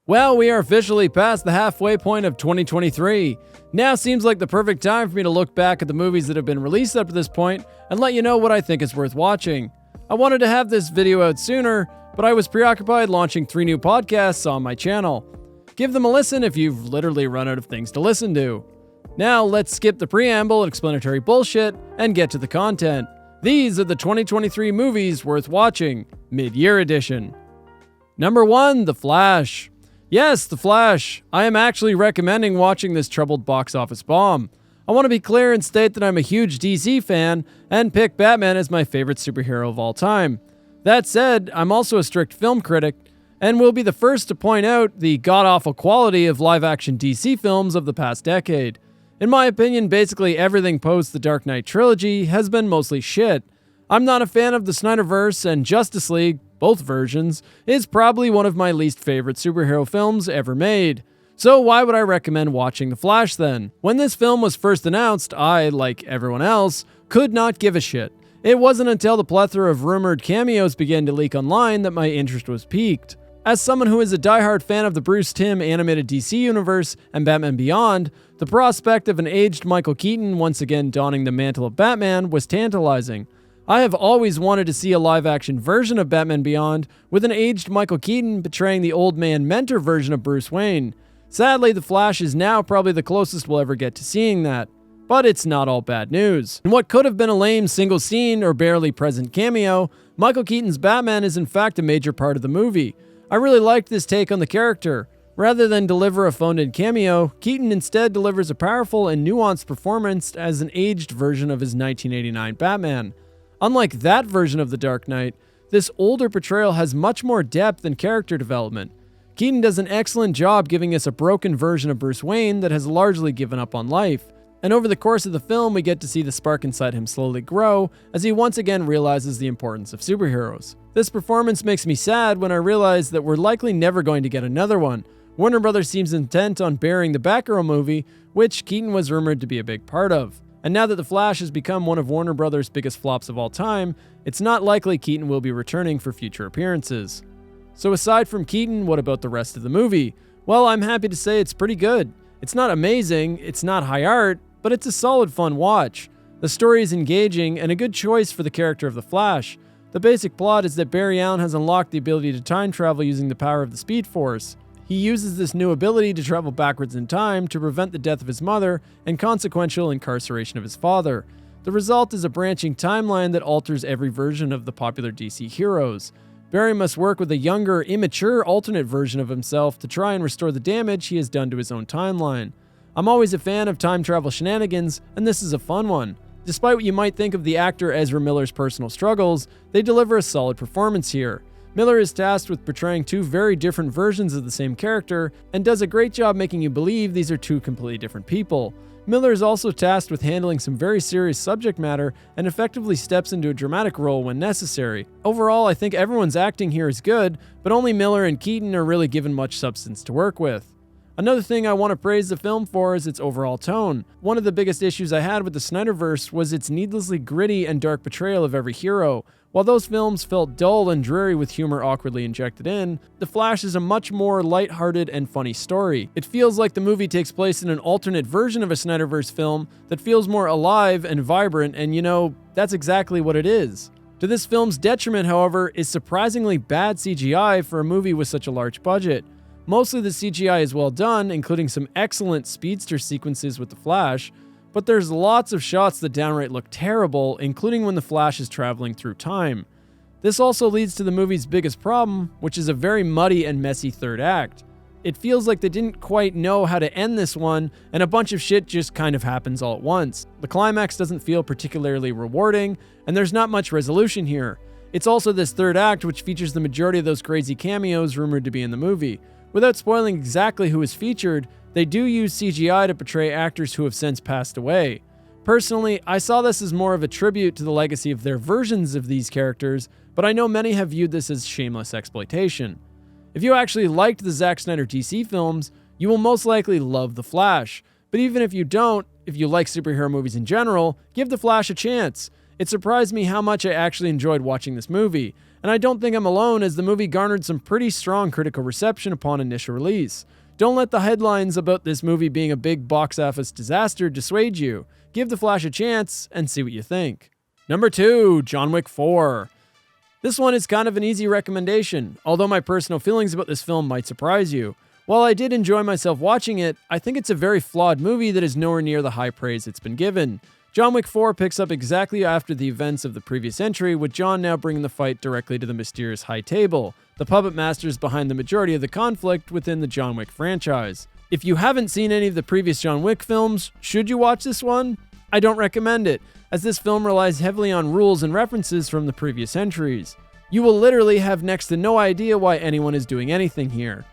Well, we are officially past the halfway point of 2023. Now seems like the perfect time for me to look back at the movies that have been released up to this point and let you know what I think is worth watching. I wanted to have this video out sooner, but I was preoccupied launching 3 new podcasts on my channel. Give them a listen if you've literally run out of things to listen to. Now let's skip the preamble and explanatory bullshit and get to the content. These are the 2023 movies worth watching, mid-year edition. Number 1, The Flash. Yes, The Flash. I am actually recommending watching this troubled box office bomb. I want to be clear and state that I'm a huge DC fan and pick Batman as my favorite superhero of all time. That said, I'm also a strict film critic and will be the first to point out the god-awful quality of live-action DC films of the past decade. In my opinion, basically everything post the Dark Knight trilogy has been mostly shit. I'm not a fan of the Snyderverse, and Justice League, both versions, is probably one of my least favorite superhero films ever made. So why would I recommend watching The Flash then? When this film was first announced, I, like everyone else, could not give a shit. It wasn't until the plethora of rumored cameos began to leak online that my interest was piqued. As someone who is a diehard fan of the Bruce Timm animated DC universe and Batman Beyond, the prospect of an aged Michael Keaton once again donning the mantle of Batman was tantalizing. I have always wanted to see a live-action version of Batman Beyond with an aged Michael Keaton portraying the old man mentor version of Bruce Wayne. Sadly, The Flash is now probably the closest we'll ever get to seeing that. But it's not all bad news. In what could have been a lame single scene or barely present cameo, Michael Keaton's Batman is in fact a major part of the movie. I really liked this take on the character. Rather than deliver a phoned-in cameo, Keaton instead delivers a powerful and nuanced performance as an aged version of his 1989 Batman. Unlike that version of The Dark Knight, this older portrayal has much more depth and character development. Keaton does an excellent job giving us a broken version of Bruce Wayne that has largely given up on life. And over the course of the film, we get to see the spark inside him slowly grow as he once again realizes the importance of superheroes. This performance makes me sad when I realize that we're likely never going to get another one. Warner Brothers seems intent on burying the Batgirl movie, which Keaton was rumored to be a big part of. And now that The Flash has become one of Warner Brothers' biggest flops of all time, it's not likely Keaton will be returning for future appearances. So aside from Keaton, what about the rest of the movie? Well, I'm happy to say it's pretty good. It's not amazing, it's not high art, but it's a solid fun watch. The story is engaging and a good choice for the character of The Flash. The basic plot is that Barry Allen has unlocked the ability to time travel using the power of the Speed Force. He uses this new ability to travel backwards in time to prevent the death of his mother and consequential incarceration of his father. The result is a branching timeline that alters every version of the popular DC heroes. Barry must work with a younger, immature alternate version of himself to try and restore the damage he has done to his own timeline. I'm always a fan of time travel shenanigans, and this is a fun one. Despite what you might think of the actor Ezra Miller's personal struggles, they deliver a solid performance here. Miller is tasked with portraying 2 very different versions of the same character and does a great job making you believe these are 2 completely different people. Miller is also tasked with handling some very serious subject matter and effectively steps into a dramatic role when necessary. Overall, I think everyone's acting here is good, but only Miller and Keaton are really given much substance to work with. Another thing I want to praise the film for is its overall tone. One of the biggest issues I had with the Snyderverse was its needlessly gritty and dark portrayal of every hero. While those films felt dull and dreary with humor awkwardly injected in, The Flash is a much more lighthearted and funny story. It feels like the movie takes place in an alternate version of a Snyderverse film that feels more alive and vibrant, and that's exactly what it is. To this film's detriment, however, is surprisingly bad CGI for a movie with such a large budget. Mostly the CGI is well done, including some excellent speedster sequences with the Flash, but there's lots of shots that downright look terrible, including when the Flash is traveling through time. This also leads to the movie's biggest problem, which is a very muddy and messy third act. It feels like they didn't quite know how to end this one, and a bunch of shit just kind of happens all at once. The climax doesn't feel particularly rewarding, and there's not much resolution here. It's also this third act which features the majority of those crazy cameos rumored to be in the movie. Without spoiling exactly who is featured, they do use CGI to portray actors who have since passed away. Personally, I saw this as more of a tribute to the legacy of their versions of these characters, but I know many have viewed this as shameless exploitation. If you actually liked the Zack Snyder DC films, you will most likely love The Flash. But even if you don't, if you like superhero movies in general, give The Flash a chance. It surprised me how much I actually enjoyed watching this movie, and I don't think I'm alone as the movie garnered some pretty strong critical reception upon initial release. Don't let the headlines about this movie being a big box office disaster dissuade you. Give The Flash a chance and see what you think. Number 2, John Wick 4. This one is kind of an easy recommendation, although my personal feelings about this film might surprise you. While I did enjoy myself watching it, I think it's a very flawed movie that is nowhere near the high praise it's been given. John Wick 4 picks up exactly after the events of the previous entry, with John now bringing the fight directly to the mysterious High Table, the puppet masters behind the majority of the conflict within the John Wick franchise. If you haven't seen any of the previous John Wick films, should you watch this one? I don't recommend it, as this film relies heavily on rules and references from the previous entries. You will literally have next to no idea why anyone is doing anything here.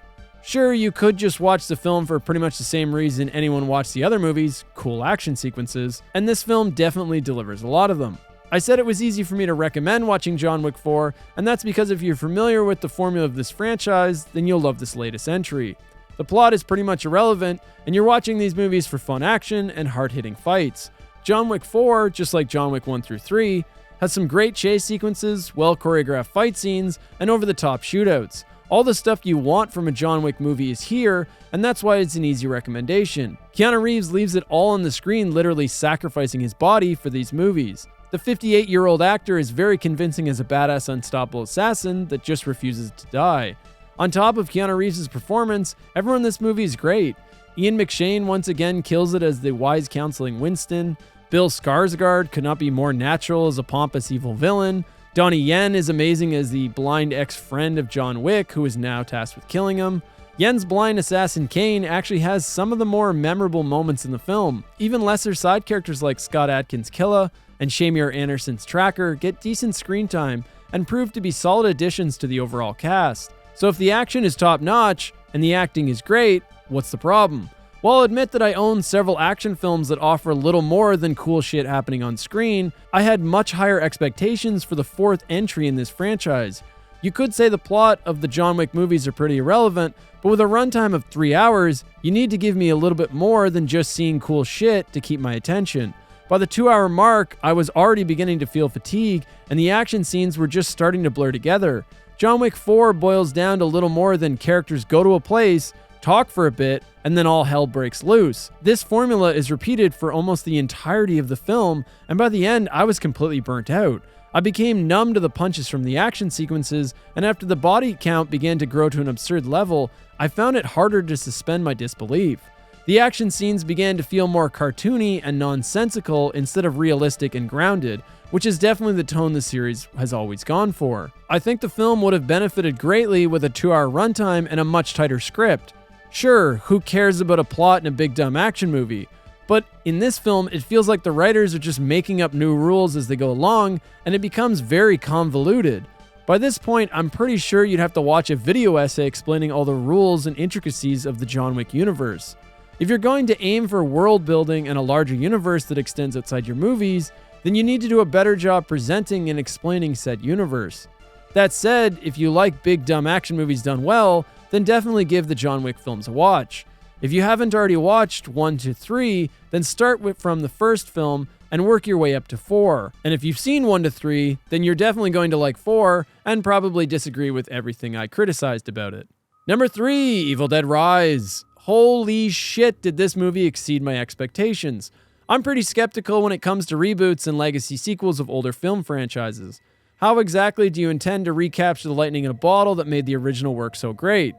Sure, you could just watch the film for pretty much the same reason anyone watched the other movies, cool action sequences, and this film definitely delivers a lot of them. I said it was easy for me to recommend watching John Wick 4, and that's because if you're familiar with the formula of this franchise, then you'll love this latest entry. The plot is pretty much irrelevant, and you're watching these movies for fun action and hard-hitting fights. John Wick 4, just like John Wick 1 through 3, has some great chase sequences, well-choreographed fight scenes, and over-the-top shootouts. All the stuff you want from a John Wick movie is here, and that's why it's an easy recommendation. Keanu Reeves leaves it all on the screen, literally sacrificing his body for these movies. The 58-year-old actor is very convincing as a badass unstoppable assassin that just refuses to die. On top of Keanu Reeves' performance, everyone in this movie is great. Ian McShane once again kills it as the wise counseling Winston. Bill Skarsgård could not be more natural as a pompous evil villain. Donnie Yen is amazing as the blind ex-friend of John Wick, who is now tasked with killing him. Yen's blind assassin Kane actually has some of the more memorable moments in the film. Even lesser side characters like Scott Adkins' Killa and Shamir Anderson's Tracker get decent screen time and prove to be solid additions to the overall cast. So if the action is top-notch and the acting is great, what's the problem? While I'll admit that I own several action films that offer a little more than cool shit happening on screen, I had much higher expectations for the fourth entry in this franchise. You could say the plot of the John Wick movies are pretty irrelevant, but with a runtime of 3 hours, you need to give me a little bit more than just seeing cool shit to keep my attention. By the 2-hour mark, I was already beginning to feel fatigue, and the action scenes were just starting to blur together. John Wick 4 boils down to little more than characters go to a place, talk for a bit, and then all hell breaks loose. This formula is repeated for almost the entirety of the film, and by the end, I was completely burnt out. I became numb to the punches from the action sequences, and after the body count began to grow to an absurd level, I found it harder to suspend my disbelief. The action scenes began to feel more cartoony and nonsensical instead of realistic and grounded, which is definitely the tone the series has always gone for. I think the film would have benefited greatly with a 2-hour runtime and a much tighter script. Sure, who cares about a plot in a big dumb action movie? But in this film, it feels like the writers are just making up new rules as they go along, and it becomes very convoluted. By this point, I'm pretty sure you'd have to watch a video essay explaining all the rules and intricacies of the John Wick universe. If you're going to aim for world building and a larger universe that extends outside your movies, then you need to do a better job presenting and explaining said universe. That said, if you like big dumb action movies done well, then definitely give the John Wick films a watch. If you haven't already watched 1 to 3, then start from the first film and work your way up to 4. And if you've seen 1 to 3, then you're definitely going to like 4 and probably disagree with everything I criticized about it. Number 3, Evil Dead Rise. Holy shit, did this movie exceed my expectations. I'm pretty skeptical when it comes to reboots and legacy sequels of older film franchises. How exactly do you intend to recapture the lightning in a bottle that made the original work so great?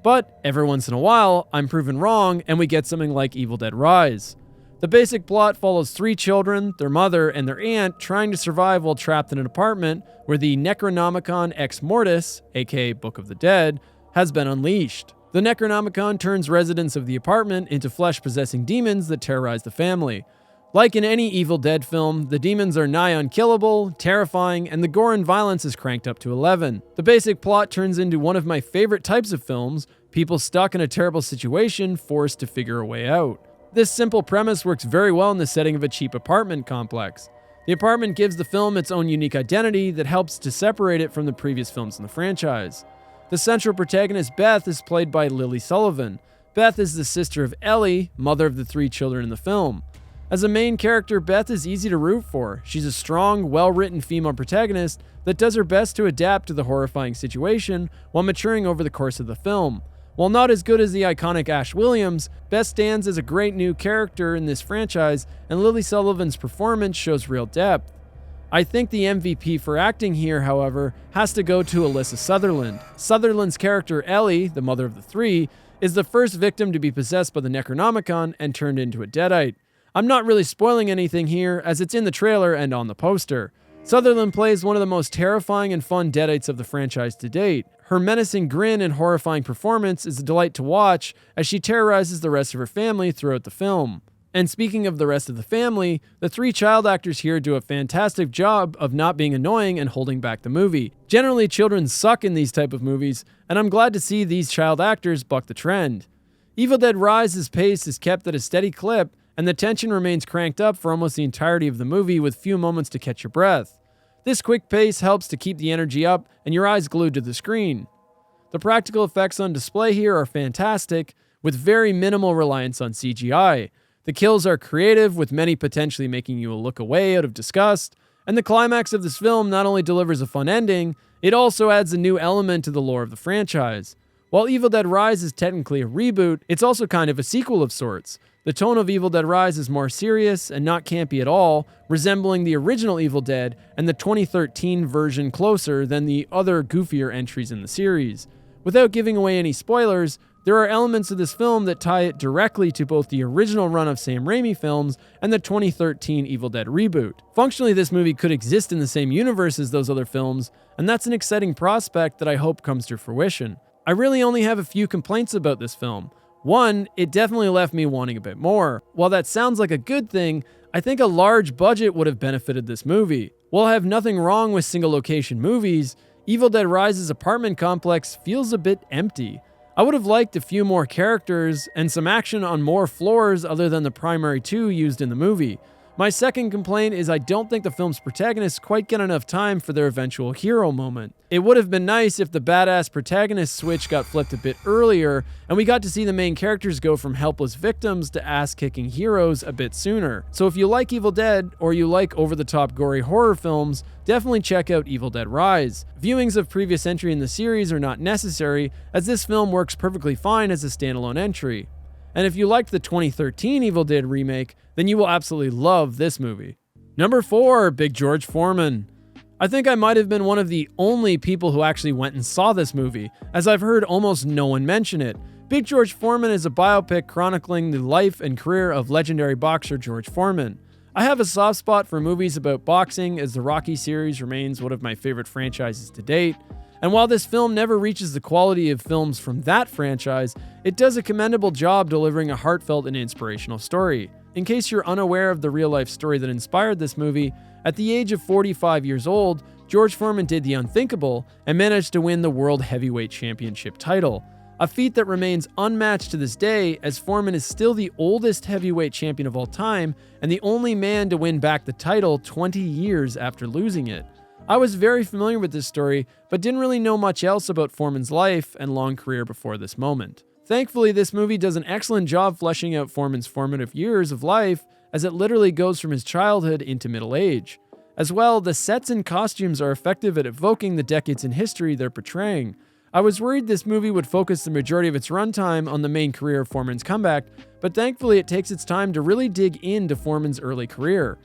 But every once in a while, I'm proven wrong and we get something like Evil Dead Rise. The basic plot follows 3 children, their mother, and their aunt trying to survive while trapped in an apartment where the Necronomicon Ex Mortis, aka Book of the Dead, has been unleashed. The Necronomicon turns residents of the apartment into flesh-possessing demons that terrorize the family. Like in any Evil Dead film, the demons are nigh unkillable, terrifying, and the gore and violence is cranked up to 11. The basic plot turns into one of my favorite types of films, people stuck in a terrible situation forced to figure a way out. This simple premise works very well in the setting of a cheap apartment complex. The apartment gives the film its own unique identity that helps to separate it from the previous films in the franchise. The central protagonist, Beth, is played by Lily Sullivan. Beth is the sister of Ellie, mother of the 3 children in the film. As a main character, Beth is easy to root for. She's a strong, well-written female protagonist that does her best to adapt to the horrifying situation while maturing over the course of the film. While not as good as the iconic Ash Williams, Beth stands as a great new character in this franchise, and Lily Sullivan's performance shows real depth. I think the MVP for acting here, however, has to go to Alyssa Sutherland. Sutherland's character, Ellie, the mother of the three, is the first victim to be possessed by the Necronomicon and turned into a Deadite. I'm not really spoiling anything here, as it's in the trailer and on the poster. Sutherland plays one of the most terrifying and fun Deadites of the franchise to date. Her menacing grin and horrifying performance is a delight to watch as she terrorizes the rest of her family throughout the film. And speaking of the rest of the family, the three child actors here do a fantastic job of not being annoying and holding back the movie. Generally, children suck in these type of movies, and I'm glad to see these child actors buck the trend. Evil Dead Rise's pace is kept at a steady clip, and the tension remains cranked up for almost the entirety of the movie with few moments to catch your breath. This quick pace helps to keep the energy up and your eyes glued to the screen. The practical effects on display here are fantastic, with very minimal reliance on CGI. The kills are creative, with many potentially making you look away out of disgust, and the climax of this film not only delivers a fun ending, it also adds a new element to the lore of the franchise. While Evil Dead Rise is technically a reboot, it's also kind of a sequel of sorts. The tone of Evil Dead Rise is more serious and not campy at all, resembling the original Evil Dead and the 2013 version closer than the other goofier entries in the series. Without giving away any spoilers, there are elements of this film that tie it directly to both the original run of Sam Raimi films and the 2013 Evil Dead reboot. Functionally, this movie could exist in the same universe as those other films, and that's an exciting prospect that I hope comes to fruition. I really only have a few complaints about this film. One, it definitely left me wanting a bit more. While that sounds like a good thing, I think a large budget would have benefited this movie. While I have nothing wrong with single location movies, Evil Dead Rise's apartment complex feels a bit empty. I would have liked a few more characters and some action on more floors other than the primary two used in the movie. My second complaint is I don't think the film's protagonists quite get enough time for their eventual hero moment. It would have been nice if the badass protagonist switch got flipped a bit earlier, and we got to see the main characters go from helpless victims to ass-kicking heroes a bit sooner. So if you like Evil Dead, or you like over-the-top gory horror films, definitely check out Evil Dead Rise. Viewings of previous entry in the series are not necessary, as this film works perfectly fine as a standalone entry. And if you liked the 2013 Evil Dead remake, then you will absolutely love this movie. Number 4, Big George Foreman. I think I might have been one of the only people who actually went and saw this movie, as I've heard almost no one mention it. Big George Foreman is a biopic chronicling the life and career of legendary boxer George Foreman. I have a soft spot for movies about boxing, as the Rocky series remains one of my favorite franchises to date. And while this film never reaches the quality of films from that franchise, it does a commendable job delivering a heartfelt and inspirational story. In case you're unaware of the real-life story that inspired this movie, at the age of 45 years old, George Foreman did the unthinkable and managed to win the World Heavyweight Championship title. A feat that remains unmatched to this day, as Foreman is still the oldest heavyweight champion of all time and the only man to win back the title 20 years after losing it. I was very familiar with this story, but didn't really know much else about Foreman's life and long career before this moment. Thankfully, this movie does an excellent job fleshing out Foreman's formative years of life, as it literally goes from his childhood into middle age. As well, the sets and costumes are effective at evoking the decades in history they're portraying. I was worried this movie would focus the majority of its runtime on the main career of Foreman's comeback, but thankfully it takes its time to really dig into Foreman's early career.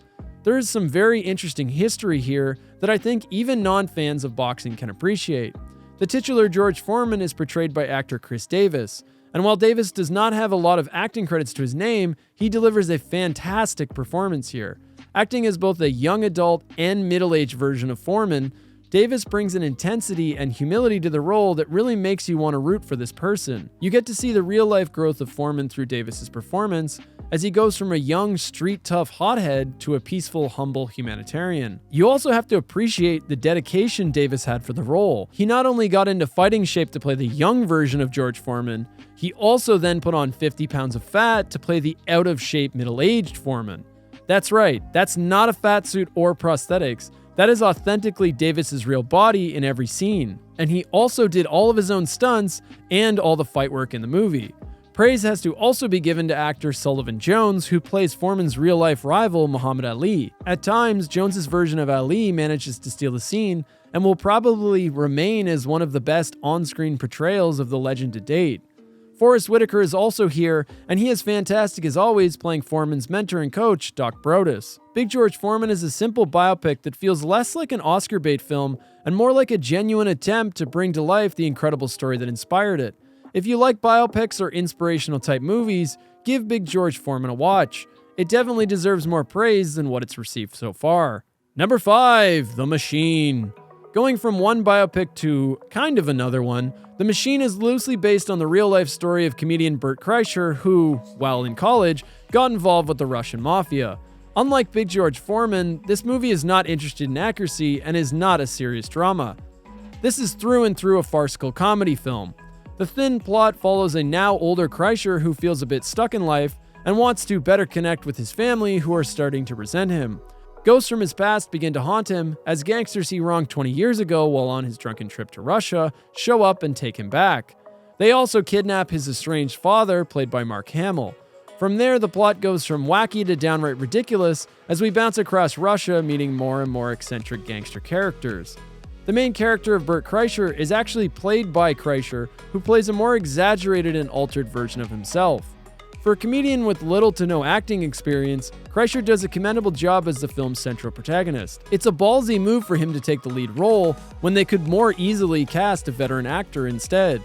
There is some very interesting history here that I think even non-fans of boxing can appreciate. The titular George Foreman is portrayed by actor Chris Davis, and while Davis does not have a lot of acting credits to his name, he delivers a fantastic performance here. Acting as both a young adult and middle-aged version of Foreman, Davis brings an intensity and humility to the role that really makes you want to root for this person. You get to see the real-life growth of Foreman through Davis's performance, as he goes from a young, street-tough hothead to a peaceful, humble humanitarian. You also have to appreciate the dedication Davis had for the role. He not only got into fighting shape to play the young version of George Foreman, he also then put on 50 pounds of fat to play the out-of-shape, middle-aged Foreman. That's right, that's not a fat suit or prosthetics. That is authentically Davis's real body in every scene. And he also did all of his own stunts and all the fight work in the movie. Praise has to also be given to actor Sullivan Jones, who plays Foreman's real-life rival Muhammad Ali. At times, Jones's version of Ali manages to steal the scene, and will probably remain as one of the best on-screen portrayals of the legend to date. Forrest Whitaker is also here, and he is fantastic as always, playing Foreman's mentor and coach, Doc Brodus. Big George Foreman is a simple biopic that feels less like an Oscar bait film and more like a genuine attempt to bring to life the incredible story that inspired it. If you like biopics or inspirational type movies, give Big George Foreman a watch. It definitely deserves more praise than what it's received so far. Number 5, The Machine. Going from one biopic to kind of another one, The Machine is loosely based on the real-life story of comedian Bert Kreischer, who, while in college, got involved with the Russian mafia. Unlike Big George Foreman, this movie is not interested in accuracy and is not a serious drama. This is through and through a farcical comedy film. The thin plot follows a now older Kreischer who feels a bit stuck in life and wants to better connect with his family who are starting to resent him. Ghosts from his past begin to haunt him as gangsters he wronged 20 years ago while on his drunken trip to Russia show up and take him back. They also kidnap his estranged father, played by Mark Hamill. From there, the plot goes from wacky to downright ridiculous as we bounce across Russia, meeting more and more eccentric gangster characters. The main character of Bert Kreischer is actually played by Kreischer, who plays a more exaggerated and altered version of himself. For a comedian with little to no acting experience, Kreischer does a commendable job as the film's central protagonist. It's a ballsy move for him to take the lead role when they could more easily cast a veteran actor instead.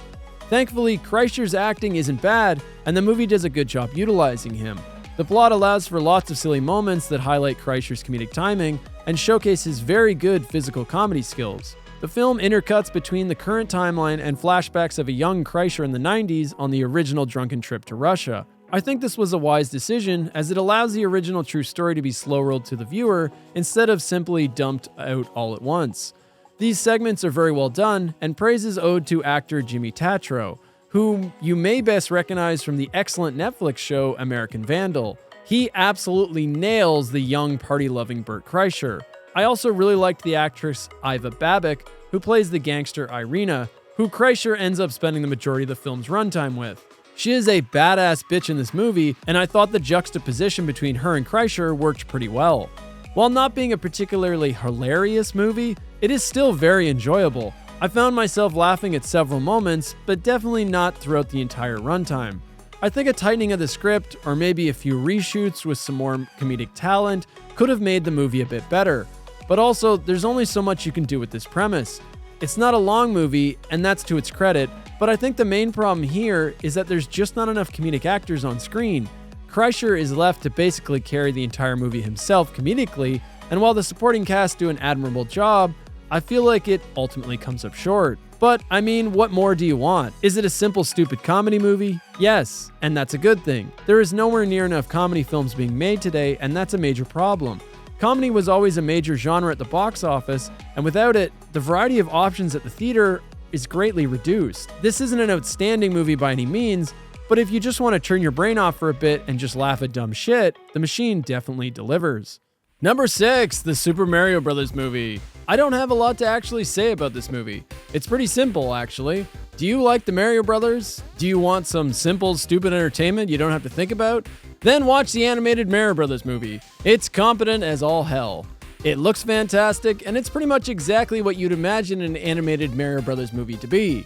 Thankfully, Kreischer's acting isn't bad, and the movie does a good job utilizing him. The plot allows for lots of silly moments that highlight Kreischer's comedic timing and showcase his very good physical comedy skills. The film intercuts between the current timeline and flashbacks of a young Kreischer in the 90s on the original drunken trip to Russia. I think this was a wise decision, as it allows the original true story to be slow-rolled to the viewer instead of simply dumped out all at once. These segments are very well done, and praise is owed to actor Jimmy Tatro, whom you may best recognize from the excellent Netflix show American Vandal. He absolutely nails the young party-loving Bert Kreischer. I also really liked the actress Iva Babik, who plays the gangster Irina, who Kreischer ends up spending the majority of the film's runtime with. She is a badass bitch in this movie, and I thought the juxtaposition between her and Kreischer worked pretty well. While not being a particularly hilarious movie, it is still very enjoyable. I found myself laughing at several moments, but definitely not throughout the entire runtime. I think a tightening of the script, or maybe a few reshoots with some more comedic talent, could have made the movie a bit better. But also, there's only so much you can do with this premise. It's not a long movie, and that's to its credit, but I think the main problem here is that there's just not enough comedic actors on screen. Kreischer is left to basically carry the entire movie himself comedically, and while the supporting cast do an admirable job, I feel like it ultimately comes up short. But, I mean, what more do you want? Is it a simple, stupid comedy movie? Yes, and that's a good thing. There is nowhere near enough comedy films being made today, and that's a major problem. Comedy was always a major genre at the box office, and without it, the variety of options at the theater is greatly reduced. This isn't an outstanding movie by any means, but if you just want to turn your brain off for a bit and just laugh at dumb shit, The Machine definitely delivers. Number 6, the Super Mario Bros. Movie. I don't have a lot to actually say about this movie. It's pretty simple, actually. Do you like the Mario Brothers? Do you want some simple, stupid entertainment you don't have to think about? Then watch the animated Mario Brothers movie. It's competent as all hell. It looks fantastic, and it's pretty much exactly what you'd imagine an animated Mario Brothers movie to be.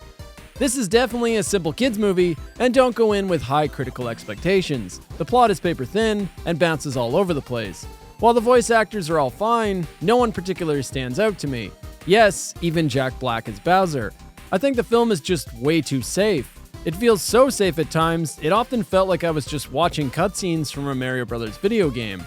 This is definitely a simple kids movie, and don't go in with high critical expectations. The plot is paper thin and bounces all over the place. While the voice actors are all fine, no one particularly stands out to me. Yes, even Jack Black as Bowser. I think the film is just way too safe. It feels so safe at times, it often felt like I was just watching cutscenes from a Mario Bros. Video game.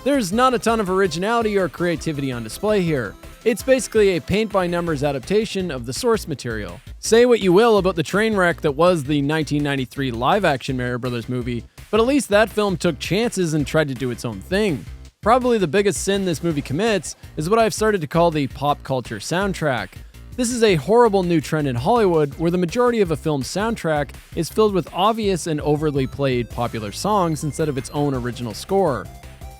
There's not a ton of originality or creativity on display here. It's basically a paint-by-numbers adaptation of the source material. Say what you will about the train wreck that was the 1993 live-action Mario Bros. Movie, but at least that film took chances and tried to do its own thing. Probably the biggest sin this movie commits is what I've started to call the pop culture soundtrack. This is a horrible new trend in Hollywood where the majority of a film's soundtrack is filled with obvious and overly played popular songs instead of its own original score.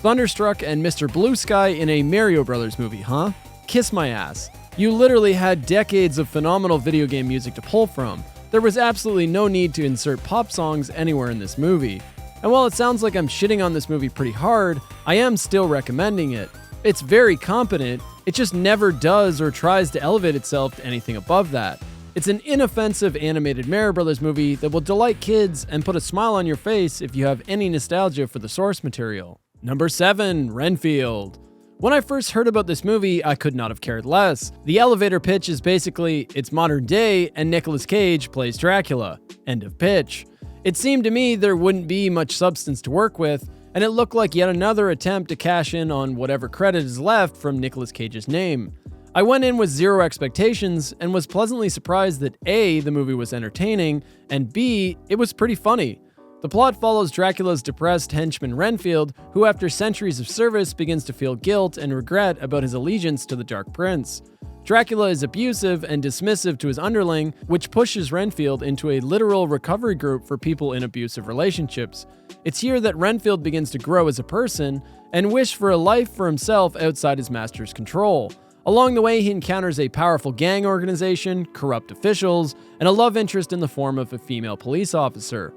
Thunderstruck and Mr. Blue Sky in a Mario Brothers movie, huh? Kiss my ass. You literally had decades of phenomenal video game music to pull from. There was absolutely no need to insert pop songs anywhere in this movie. And while it sounds like I'm shitting on this movie pretty hard, I am still recommending it. It's very competent, it just never does or tries to elevate itself to anything above that. It's an inoffensive animated Mario Brothers movie that will delight kids and put a smile on your face if you have any nostalgia for the source material. Number 7, Renfield. When I first heard about this movie, I could not have cared less. The elevator pitch is basically, it's modern day and Nicolas Cage plays Dracula. End of pitch. It seemed to me there wouldn't be much substance to work with, and it looked like yet another attempt to cash in on whatever credit is left from Nicolas Cage's name. I went in with zero expectations and was pleasantly surprised that A, the movie was entertaining, and B, it was pretty funny. The plot follows Dracula's depressed henchman Renfield, who after centuries of service begins to feel guilt and regret about his allegiance to the Dark Prince. Dracula is abusive and dismissive to his underling, which pushes Renfield into a literal recovery group for people in abusive relationships. It's here that Renfield begins to grow as a person and wish for a life for himself outside his master's control. Along the way, he encounters a powerful gang organization, corrupt officials, and a love interest in the form of a female police officer.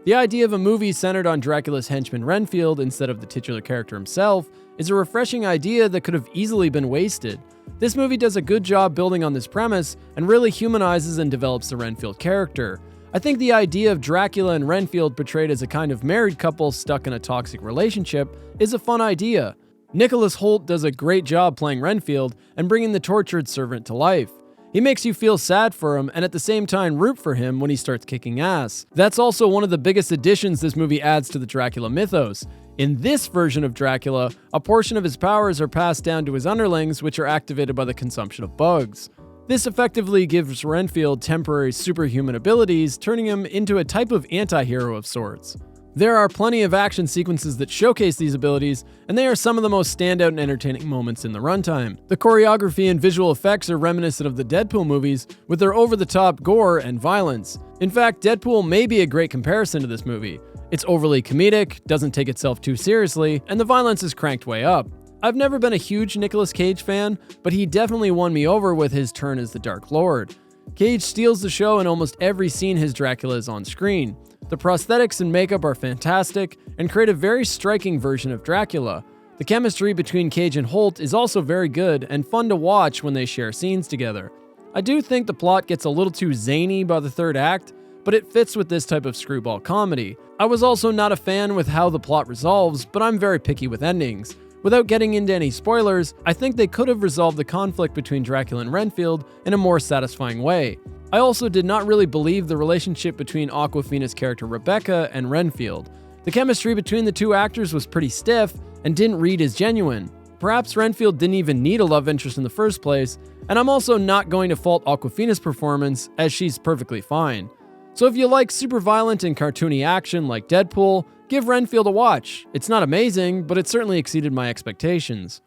The idea of a movie centered on Dracula's henchman Renfield instead of the titular character himself is a refreshing idea that could have easily been wasted. This movie does a good job building on this premise and really humanizes and develops the Renfield character. I think the idea of Dracula and Renfield portrayed as a kind of married couple stuck in a toxic relationship is a fun idea. Nicholas Hoult does a great job playing Renfield and bringing the tortured servant to life. He makes you feel sad for him and at the same time root for him when he starts kicking ass. That's also one of the biggest additions this movie adds to the Dracula mythos. In this version of Dracula, a portion of his powers are passed down to his underlings, which are activated by the consumption of bugs. This effectively gives Renfield temporary superhuman abilities, turning him into a type of anti-hero of sorts. There are plenty of action sequences that showcase these abilities, and they are some of the most standout and entertaining moments in the runtime. The choreography and visual effects are reminiscent of the Deadpool movies, with their over-the-top gore and violence. In fact, Deadpool may be a great comparison to this movie. It's overly comedic, doesn't take itself too seriously, and the violence is cranked way up. I've never been a huge Nicolas Cage fan, but he definitely won me over with his turn as the Dark Lord. Cage steals the show in almost every scene his Dracula is on screen. The prosthetics and makeup are fantastic and create a very striking version of Dracula. The chemistry between Cage and Hoult is also very good and fun to watch when they share scenes together. I do think the plot gets a little too zany by the third act, but it fits with this type of screwball comedy. I was also not a fan with how the plot resolves, but I'm very picky with endings. Without getting into any spoilers, I think they could have resolved the conflict between Dracula and Renfield in a more satisfying way. I also did not really believe the relationship between Awkwafina's character Rebecca and Renfield. The chemistry between the two actors was pretty stiff and didn't read as genuine. Perhaps Renfield didn't even need a love interest in the first place, and I'm also not going to fault Awkwafina's performance, as she's perfectly fine. So if you like super violent and cartoony action like Deadpool, give Renfield a watch. It's not amazing, but it certainly exceeded my expectations.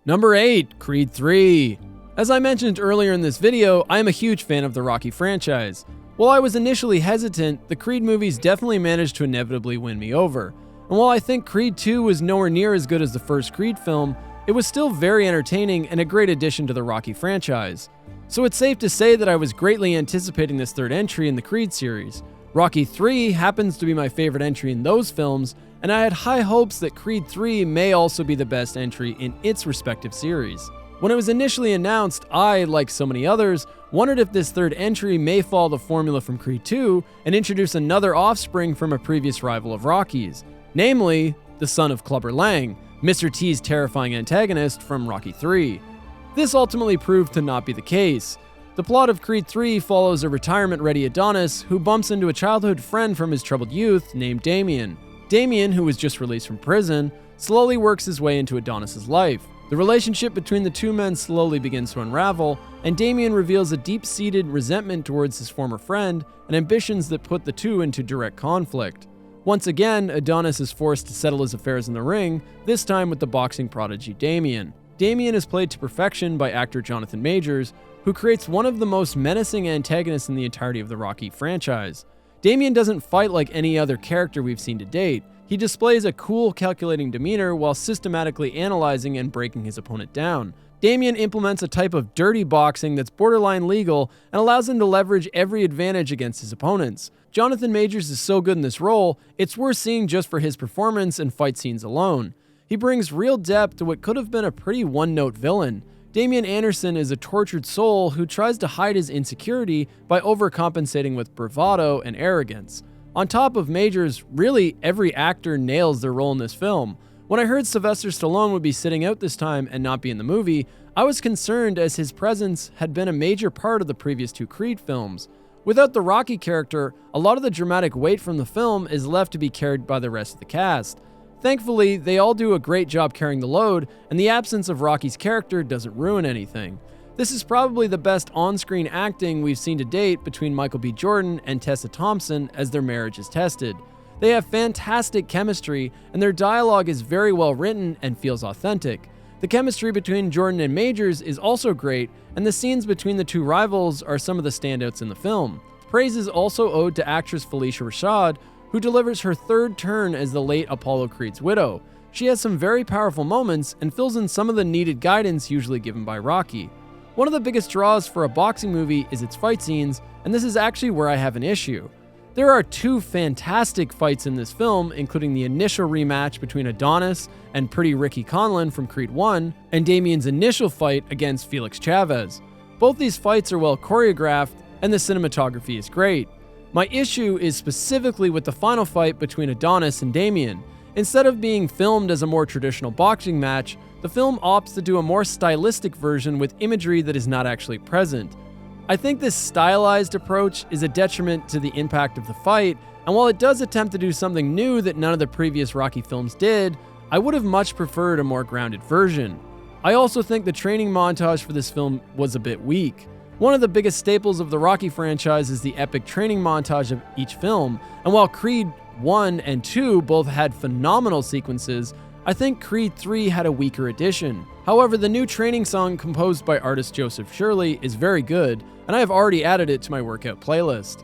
Number 8, Creed 3. As I mentioned earlier in this video, I am a huge fan of the Rocky franchise. While I was initially hesitant, the Creed movies definitely managed to inevitably win me over. And while I think Creed 2 was nowhere near as good as the first Creed film, it was still very entertaining and a great addition to the Rocky franchise. So it's safe to say that I was greatly anticipating this third entry in the Creed series. Rocky 3 happens to be my favorite entry in those films, and I had high hopes that Creed 3 may also be the best entry in its respective series. When it was initially announced, I, like so many others, wondered if this third entry may follow the formula from Creed 2 and introduce another offspring from a previous rival of Rocky's, namely, the son of Clubber Lang, Mr. T's terrifying antagonist from Rocky 3. This ultimately proved to not be the case. The plot of Creed 3 follows a retirement-ready Adonis who bumps into a childhood friend from his troubled youth named Damien. Damien, who was just released from prison, slowly works his way into Adonis's life. The relationship between the two men slowly begins to unravel, and Damien reveals a deep-seated resentment towards his former friend and ambitions that put the two into direct conflict. Once again, Adonis is forced to settle his affairs in the ring, this time with the boxing prodigy Damien. Damien is played to perfection by actor Jonathan Majors, who creates one of the most menacing antagonists in the entirety of the Rocky franchise. Damien doesn't fight like any other character we've seen to date. He displays a cool, calculating demeanor while systematically analyzing and breaking his opponent down. Damien implements a type of dirty boxing that's borderline legal and allows him to leverage every advantage against his opponents. Jonathan Majors is so good in this role, it's worth seeing just for his performance and fight scenes alone. He brings real depth to what could have been a pretty one-note villain. Damian Anderson is a tortured soul who tries to hide his insecurity by overcompensating with bravado and arrogance. On top of Majors, really every actor nails their role in this film. When I heard Sylvester Stallone would be sitting out this time and not be in the movie, I was concerned as his presence had been a major part of the previous two Creed films. Without the Rocky character, a lot of the dramatic weight from the film is left to be carried by the rest of the cast. Thankfully, they all do a great job carrying the load, and the absence of Rocky's character doesn't ruin anything. This is probably the best on-screen acting we've seen to date between Michael B. Jordan and Tessa Thompson as their marriage is tested. They have fantastic chemistry, and their dialogue is very well written and feels authentic. The chemistry between Jordan and Majors is also great, and the scenes between the two rivals are some of the standouts in the film. Praise is also owed to actress Felicia Rashad, who delivers her third turn as the late Apollo Creed's widow. She has some very powerful moments and fills in some of the needed guidance usually given by Rocky. One of the biggest draws for a boxing movie is its fight scenes, and this is actually where I have an issue. There are two fantastic fights in this film, including the initial rematch between Adonis and Pretty Ricky Conlan from Creed 1, and Damien's initial fight against Felix Chavez. Both these fights are well choreographed, and the cinematography is great. My issue is specifically with the final fight between Adonis and Damien. Instead of being filmed as a more traditional boxing match, the film opts to do a more stylistic version with imagery that is not actually present. I think this stylized approach is a detriment to the impact of the fight, and while it does attempt to do something new that none of the previous Rocky films did, I would have much preferred a more grounded version. I also think the training montage for this film was a bit weak. One of the biggest staples of the Rocky franchise is the epic training montage of each film, and while Creed 1 and 2 both had phenomenal sequences, I think Creed 3 had a weaker edition. However, the new training song composed by artist Joseph Shirley is very good, and I have already added it to my workout playlist.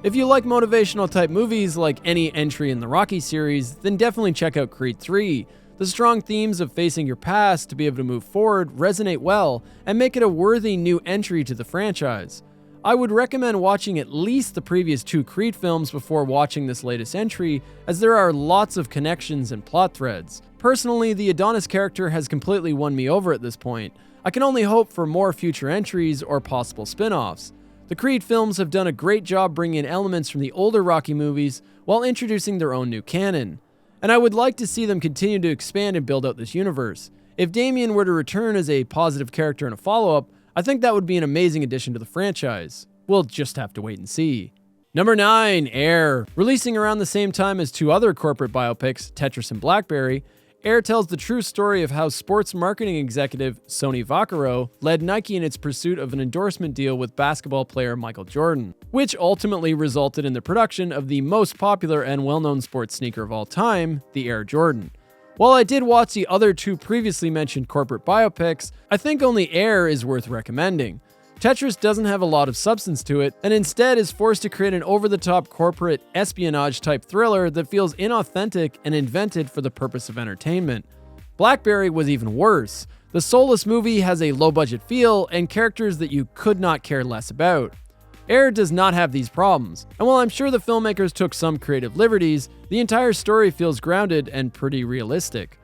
If you like motivational type movies like any entry in the Rocky series, then definitely check out Creed 3. The strong themes of facing your past to be able to move forward resonate well and make it a worthy new entry to the franchise. I would recommend watching at least the previous two Creed films before watching this latest entry, as there are lots of connections and plot threads. Personally, the Adonis character has completely won me over at this point. I can only hope for more future entries or possible spin-offs. The Creed films have done a great job bringing in elements from the older Rocky movies while introducing their own new canon. And I would like to see them continue to expand and build out this universe. If Damien were to return as a positive character in a follow-up, I think that would be an amazing addition to the franchise. We'll just have to wait and see. Number 9, Air. Releasing around the same time as two other corporate biopics, Tetris and Blackberry, Air tells the true story of how sports marketing executive Sonny Vaccaro led Nike in its pursuit of an endorsement deal with basketball player Michael Jordan, which ultimately resulted in the production of the most popular and well-known sports sneaker of all time, the Air Jordan. While I did watch the other two previously mentioned corporate biopics, I think only Air is worth recommending. Tetris doesn't have a lot of substance to it, and instead is forced to create an over-the-top corporate espionage-type thriller that feels inauthentic and invented for the purpose of entertainment. Blackberry was even worse. The soulless movie has a low-budget feel and characters that you could not care less about. Air does not have these problems, and while I'm sure the filmmakers took some creative liberties, the entire story feels grounded and pretty realistic.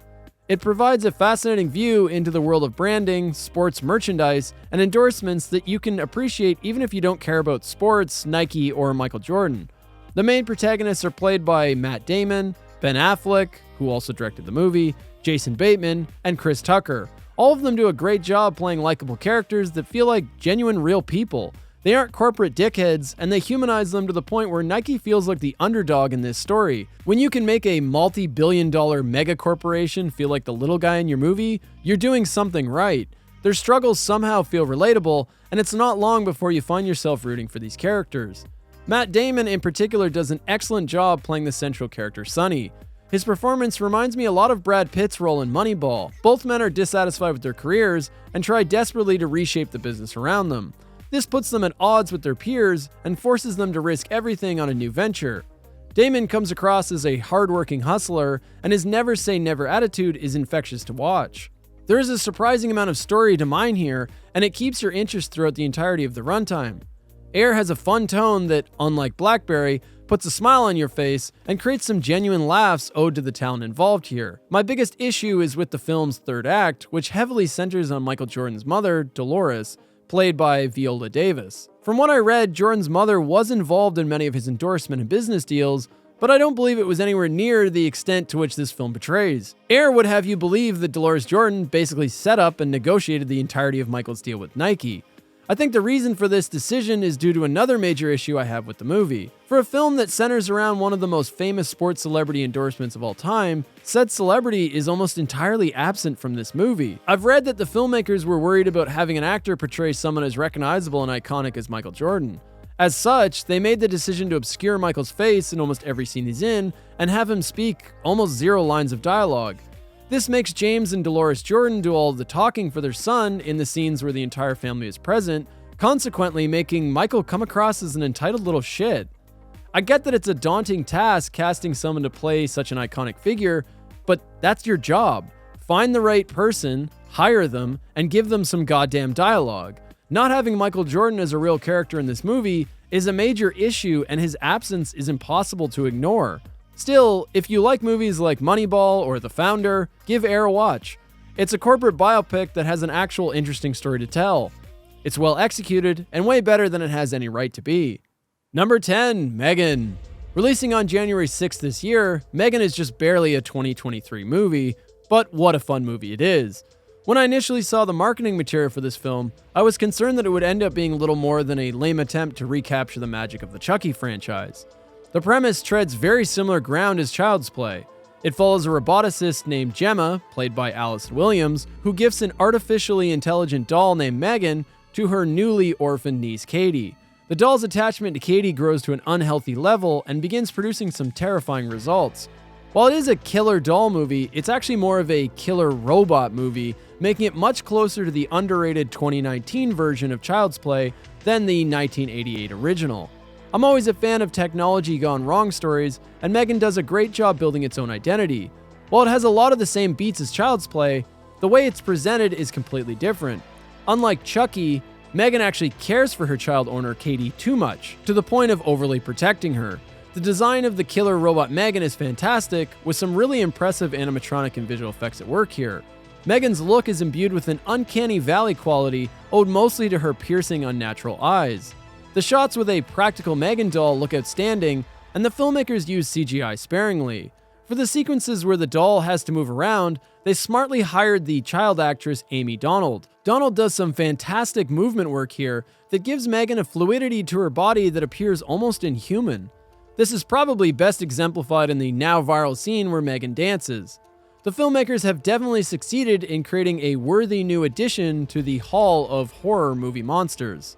It provides a fascinating view into the world of branding, sports merchandise, and endorsements that you can appreciate even if you don't care about sports, Nike, or Michael Jordan. The main protagonists are played by Matt Damon, Ben Affleck, who also directed the movie, Jason Bateman, and Chris Tucker. All of them do a great job playing likable characters that feel like genuine real people. They aren't corporate dickheads, and they humanize them to the point where Nike feels like the underdog in this story. When you can make a multi-billion-dollar mega corporation feel like the little guy in your movie, you're doing something right. Their struggles somehow feel relatable, and it's not long before you find yourself rooting for these characters. Matt Damon in particular does an excellent job playing the central character Sonny. His performance reminds me a lot of Brad Pitt's role in Moneyball. Both men are dissatisfied with their careers and try desperately to reshape the business around them. This puts them at odds with their peers and forces them to risk everything on a new venture. Damon comes across as a hardworking hustler, and his never say never attitude is infectious to watch. There is a surprising amount of story to mine here, and it keeps your interest throughout the entirety of the runtime. Air has a fun tone that, unlike Blackberry, puts a smile on your face and creates some genuine laughs owed to the talent involved here. My biggest issue is with the film's third act, which heavily centers on Michael Jordan's mother, Dolores, played by Viola Davis. From what I read, Jordan's mother was involved in many of his endorsement and business deals, but I don't believe it was anywhere near the extent to which this film portrays. Air would have you believe that Dolores Jordan basically set up and negotiated the entirety of Michael's deal with Nike. I think the reason for this decision is due to another major issue I have with the movie. For a film that centers around one of the most famous sports celebrity endorsements of all time, said celebrity is almost entirely absent from this movie. I've read that the filmmakers were worried about having an actor portray someone as recognizable and iconic as Michael Jordan. As such, they made the decision to obscure Michael's face in almost every scene he's in and have him speak almost 0 lines of dialogue. This makes James and Dolores Jordan do all of the talking for their son in the scenes where the entire family is present, consequently making Michael come across as an entitled little shit. I get that it's a daunting task casting someone to play such an iconic figure, but that's your job. Find the right person, hire them, and give them some goddamn dialogue. Not having Michael Jordan as a real character in this movie is a major issue, and his absence is impossible to ignore. Still, if you like movies like Moneyball or The Founder, give Air a watch. It's a corporate biopic that has an actual interesting story to tell. It's well executed and way better than it has any right to be. Number 10, Megan. Releasing on January 6th this year, Megan is just barely a 2023 movie, but what a fun movie it is. When I initially saw the marketing material for this film, I was concerned that it would end up being little more than a lame attempt to recapture the magic of the Chucky franchise. The premise treads very similar ground as Child's Play. It follows a roboticist named Gemma, played by Allison Williams, who gifts an artificially intelligent doll named Megan to her newly orphaned niece Katie. The doll's attachment to Katie grows to an unhealthy level and begins producing some terrifying results. While it is a killer doll movie, it's actually more of a killer robot movie, making it much closer to the underrated 2019 version of Child's Play than the 1988 original. I'm always a fan of technology gone wrong stories, and Megan does a great job building its own identity. While it has a lot of the same beats as Child's Play, the way it's presented is completely different. Unlike Chucky, Megan actually cares for her child owner Katie too much, to the point of overly protecting her. The design of the killer robot Megan is fantastic, with some really impressive animatronic and visual effects at work here. Megan's look is imbued with an uncanny valley quality owed mostly to her piercing unnatural eyes. The shots with a practical Megan doll look outstanding, and the filmmakers use CGI sparingly. For the sequences where the doll has to move around, they smartly hired the child actress Amy Donald. Donald does some fantastic movement work here that gives Megan a fluidity to her body that appears almost inhuman. This is probably best exemplified in the now viral scene where Megan dances. The filmmakers have definitely succeeded in creating a worthy new addition to the Hall of Horror movie monsters.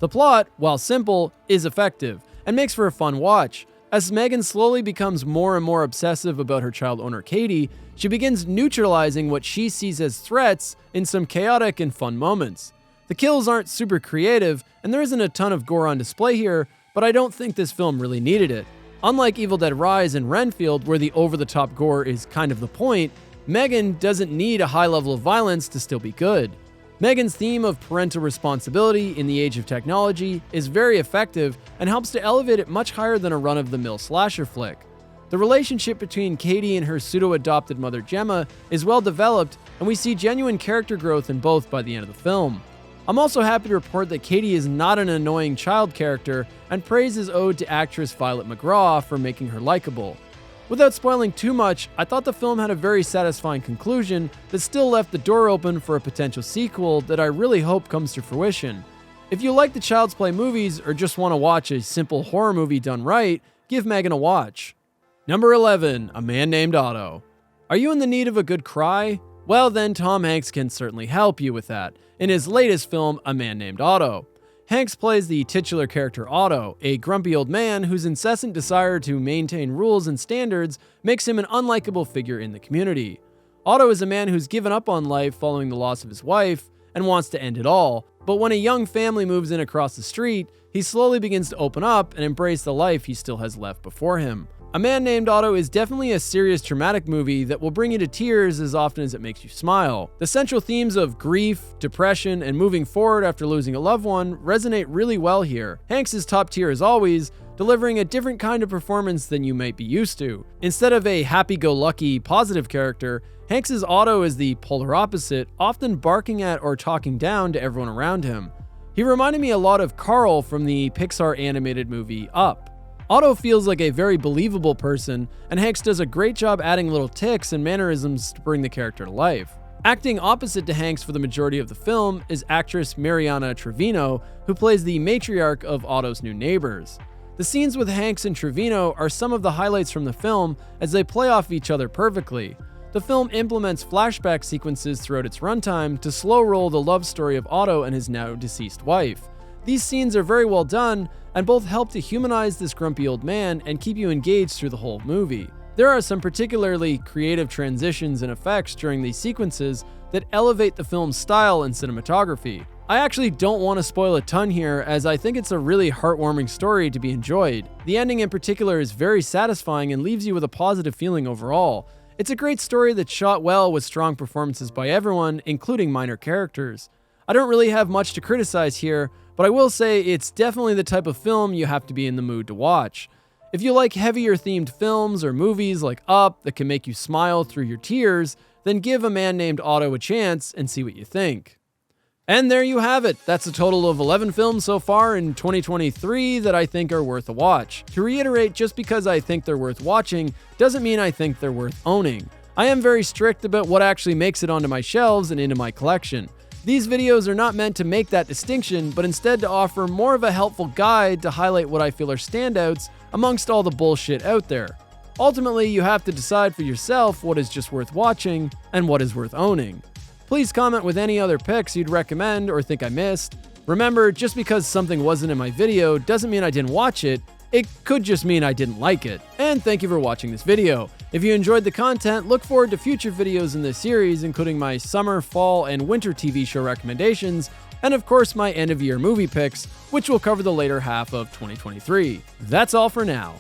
The plot, while simple, is effective and makes for a fun watch. As Megan slowly becomes more and more obsessive about her child owner Katie, she begins neutralizing what she sees as threats in some chaotic and fun moments. The kills aren't super creative, and there isn't a ton of gore on display here, but I don't think this film really needed it. Unlike Evil Dead Rise and Renfield, where the over-the-top gore is kind of the point, Megan doesn't need a high level of violence to still be good. Megan's theme of parental responsibility in the age of technology is very effective and helps to elevate it much higher than a run-of-the-mill slasher flick. The relationship between Katie and her pseudo-adopted mother Gemma is well developed, and we see genuine character growth in both by the end of the film. I'm also happy to report that Katie is not an annoying child character, and praise is owed to actress Violet McGraw for making her likable. Without spoiling too much, I thought the film had a very satisfying conclusion that still left the door open for a potential sequel that I really hope comes to fruition. If you like the Child's Play movies or just want to watch a simple horror movie done right, give Megan a watch. Number 11, A Man Named Otto. Are you in the need of a good cry? Well then, Tom Hanks can certainly help you with that in his latest film, A Man Named Otto. Hanks plays the titular character Otto, a grumpy old man whose incessant desire to maintain rules and standards makes him an unlikable figure in the community. Otto is a man who's given up on life following the loss of his wife and wants to end it all, but when a young family moves in across the street, he slowly begins to open up and embrace the life he still has left before him. A Man Named Otto is definitely a serious traumatic movie that will bring you to tears as often as it makes you smile. The central themes of grief, depression, and moving forward after losing a loved one resonate really well here. Hanks is top tier as always, delivering a different kind of performance than you might be used to. Instead of a happy-go-lucky, positive character, Hanks's Otto is the polar opposite, often barking at or talking down to everyone around him. He reminded me a lot of Carl from the Pixar animated movie Up. Otto feels like a very believable person, and Hanks does a great job adding little tics and mannerisms to bring the character to life. Acting opposite to Hanks for the majority of the film is actress Mariana Trevino, who plays the matriarch of Otto's new neighbors. The scenes with Hanks and Trevino are some of the highlights from the film as they play off each other perfectly. The film implements flashback sequences throughout its runtime to slow roll the love story of Otto and his now deceased wife. These scenes are very well done and both help to humanize this grumpy old man and keep you engaged through the whole movie. There are some particularly creative transitions and effects during these sequences that elevate the film's style and cinematography. I actually don't want to spoil a ton here, as I think it's a really heartwarming story to be enjoyed. The ending in particular is very satisfying and leaves you with a positive feeling overall. It's a great story that's shot well with strong performances by everyone, including minor characters. I don't really have much to criticize here, but I will say it's definitely the type of film you have to be in the mood to watch. If you like heavier themed films or movies like Up that can make you smile through your tears, then give A Man Named Otto a chance and see what you think. And there you have it. That's a total of 11 films so far in 2023 that I think are worth a watch. To reiterate, just because I think they're worth watching doesn't mean I think they're worth owning. I am very strict about what actually makes it onto my shelves and into my collection. These videos are not meant to make that distinction, but instead to offer more of a helpful guide to highlight what I feel are standouts amongst all the bullshit out there. Ultimately, you have to decide for yourself what is just worth watching and what is worth owning. Please comment with any other picks you'd recommend or think I missed. Remember, just because something wasn't in my video doesn't mean I didn't watch it. It could just mean I didn't like it. And thank you for watching this video. If you enjoyed the content, look forward to future videos in this series, including my summer, fall, and winter TV show recommendations, and of course my end of year movie picks, which will cover the later half of 2023. That's all for now.